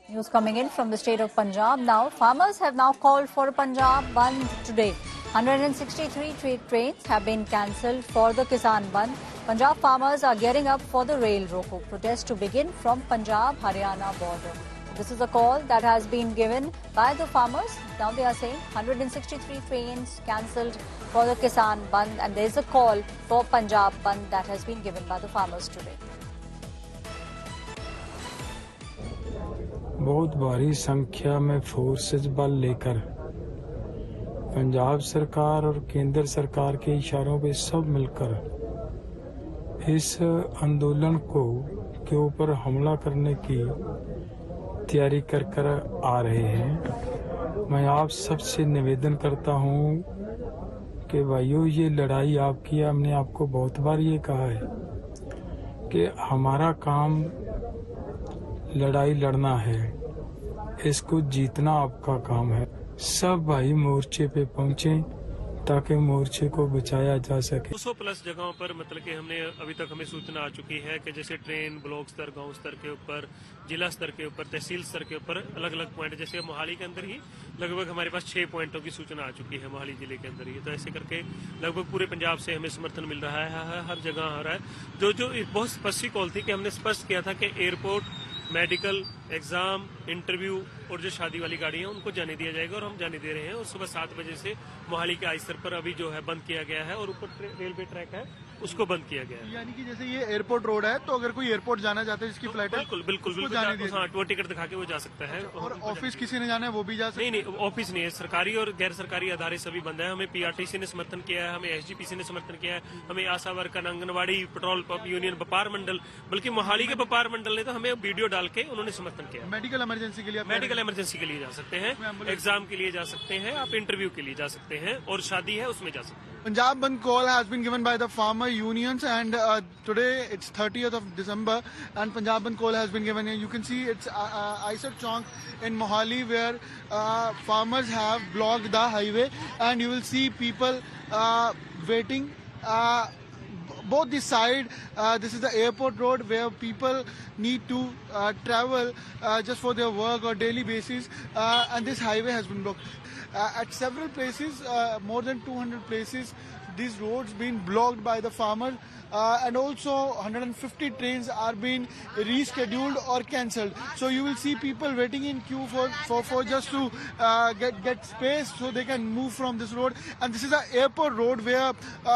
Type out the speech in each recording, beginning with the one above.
News coming in from the state of Punjab now. Farmers have now called for a Punjab Bandh today. 163 trains have been cancelled for the Kisan Bandh. Punjab farmers are gearing up for the Rail Roko protest to begin from Punjab-Haryana border. This is a call that has been given by the farmers. Now they are saying 163 trains cancelled for the Kisan Bandh, and there is a call for Punjab Bandh that has been given by the farmers today. बहुत भारी संख्या में forces बल लेकर पंजाब सरकार और केंद्र सरकार के इशारों पे सब मिलकर इस आंदोलन के ऊपर हमला करने की तैयारी कर आ रहे हैं। मैं आप सबसे निवेदन करता हूं कि भाइयों, ये लड़ाई आपकी है। हमने आपको बहुत बार ये कहा है कि हमारा काम लड़ाई लड़ना है, इसको जीतना आपका काम है। सब भाई मोर्चे पे पहुंचे ताकि मोर्चे को बचाया जा सके। 200 प्लस जगहों पर मतलब कि अभी तक हमें सूचना आ चुकी है कि जैसे ट्रेन ब्लॉक स्तर, गांव स्तर के ऊपर, जिला स्तर के ऊपर, तहसील स्तर के ऊपर अलग अलग पॉइंट, जैसे मोहाली के अंदर ही लगभग हमारे पास 6 पॉइंटों की सूचना आ चुकी है मोहाली जिले के अंदर ही। तो ऐसे करके लगभग पूरे पंजाब से हमें समर्थन मिल रहा है, हर जगह आ रहा है। जो बहुत स्पष्ट कॉल थी कि हमने स्पष्ट किया था कि एयरपोर्ट, मेडिकल, एग्जाम, इंटरव्यू और जो शादी वाली गाड़ी है उनको जाने दिया जाएगा, और हम जाने दे रहे हैं। और सुबह 7 बजे से मोहाली के आई स्तर पर अभी जो है बंद किया गया है, और ऊपर रेलवे ट्रैक है उसको बंद किया गया है। यानी कि जैसे ये एयरपोर्ट रोड है, तो अगर कोई एयरपोर्ट जाना चाहता है जिसकी फ्लाइट है, बिल्कुल हाँ, वो टिकट दिखा के वो जा सकता है। और ऑफिस किसी ने जाना है वो भी जा सकता है? नहीं, ऑफिस नहीं है। सरकारी और गैर सरकारी अदारे सभी बंद है। हमें पीआरटीसी ने समर्थन किया है, हमें एसजीपीसी ने समर्थन किया है, हमें ASHA worker, anganwadi, petrol pump union, व्यापार मंडल, बल्कि मोहाली के व्यापार मंडल ने तो हमें वीडियो डाल के उन्होंने समर्थन किया। मेडिकल इमरजेंसी के लिए जा सकते हैं, एग्जाम के लिए जा सकते हैं, आप इंटरव्यू के लिए जा सकते हैं, और शादी है उसमें जा सकते हैं। Punjab Bandh call has been given by the farmer unions, and today it's 30th of December, and Punjab Bandh call has been given. You can see it's Aisar Chowk in Mohali, where farmers have blocked the highway, and you will see people waiting. Both the side, this is the airport road where people need to travel just for their work or daily basis, and this highway has been blocked. At several places, more than 200 places, these roads been blocked by the farmers, and also 150 trains are being rescheduled or cancelled. So you will see people waiting in queue for just to get space so they can move from this road. And this is an airport road where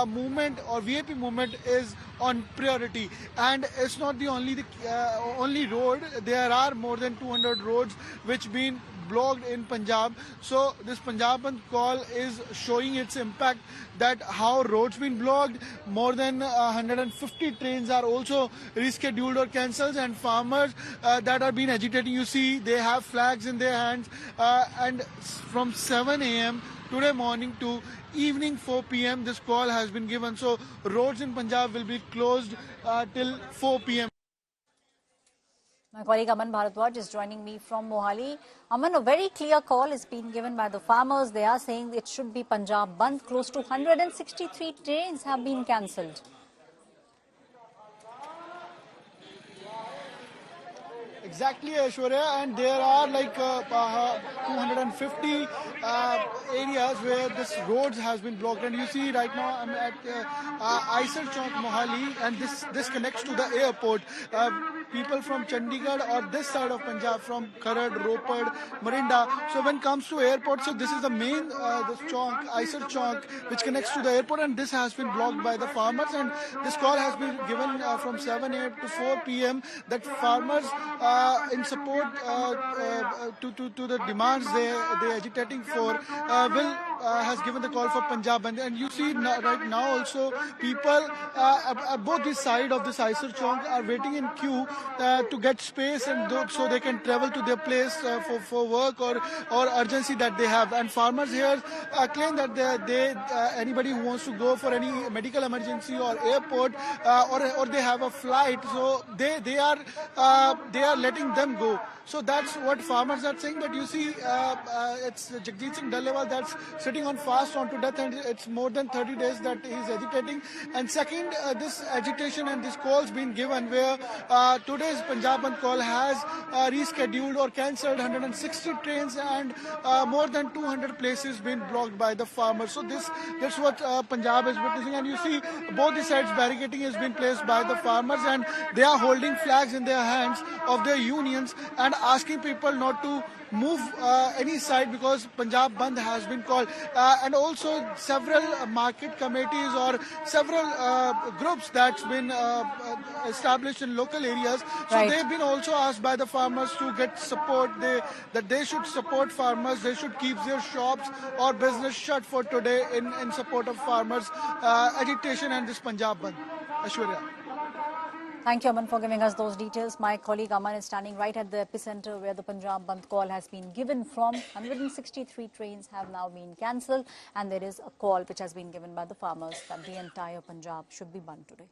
movement or VIP movement is on priority, and it's not the only road. There are more than 200 roads which been blocked in Punjab. So this Punjab Bandh call is showing its impact, that how roads been blocked. More than 150 trains are also rescheduled or cancelled, and farmers that are being agitating, you see they have flags in their hands, and from 7 a.m. today morning to evening 4 p.m. this call has been given. So roads in Punjab will be closed till 4 p.m. My colleague Aman Bharadwaj is joining me from Mohali. Aman, a very clear call is being given by the farmers. They are saying it should be Punjab Bandh. Close to 163 trains have been cancelled. Exactly, Aishwarya, and there are like 250 areas where this roads has been blocked. And you see right now I'm at Aisar Chowk, Mohali, and this connects to the airport. People from Chandigarh or this side of Punjab, from Kharad, Ropad, Marinda. So when it comes to airport, so this is the main this chowk, Aisar Chowk, which connects to the airport, and this has been blocked by the farmers. And this call has been given from 7 a.m. to 4 p.m. that farmers in support to the demands they agitating for has given the call for Punjab Bandh. And you see right now also people both this side of this Aisar Chowk are waiting in queue to get space, and so they can travel to their place for work or urgency that they have. And farmers here claim that they anybody who wants to go for any medical emergency or airport or they have a flight, so they are letting them go. So that's what farmers are saying. But you see, it's Jagdeep Singh Dhaliwal that's sitting on fast on to death, and it's more than 30 days that he's agitating. And second, this agitation and this call's been given where today's Punjab Bandh call has rescheduled or cancelled 160 trains, and more than 200 places been blocked by the farmers. So that's what Punjab is witnessing, and you see both the sides barricading has been placed by the farmers, and they are holding flags in their hands of their unions and asking people not to move any side because Punjab Bandh has been called. And also several market committees or several groups that's been established in local areas. So Right. they've been also asked by the farmers to get support. That they should support farmers. They should keep their shops or business shut for today in support of farmers agitation and this Punjab Bandh. Aishwarya. Thank you, Aman, for giving us those details. My colleague Aman is standing right at the epicenter where the Punjab Bandh call has been given from. 163 trains have now been cancelled, and there is a call which has been given by the farmers that the entire Punjab should be Bandh today.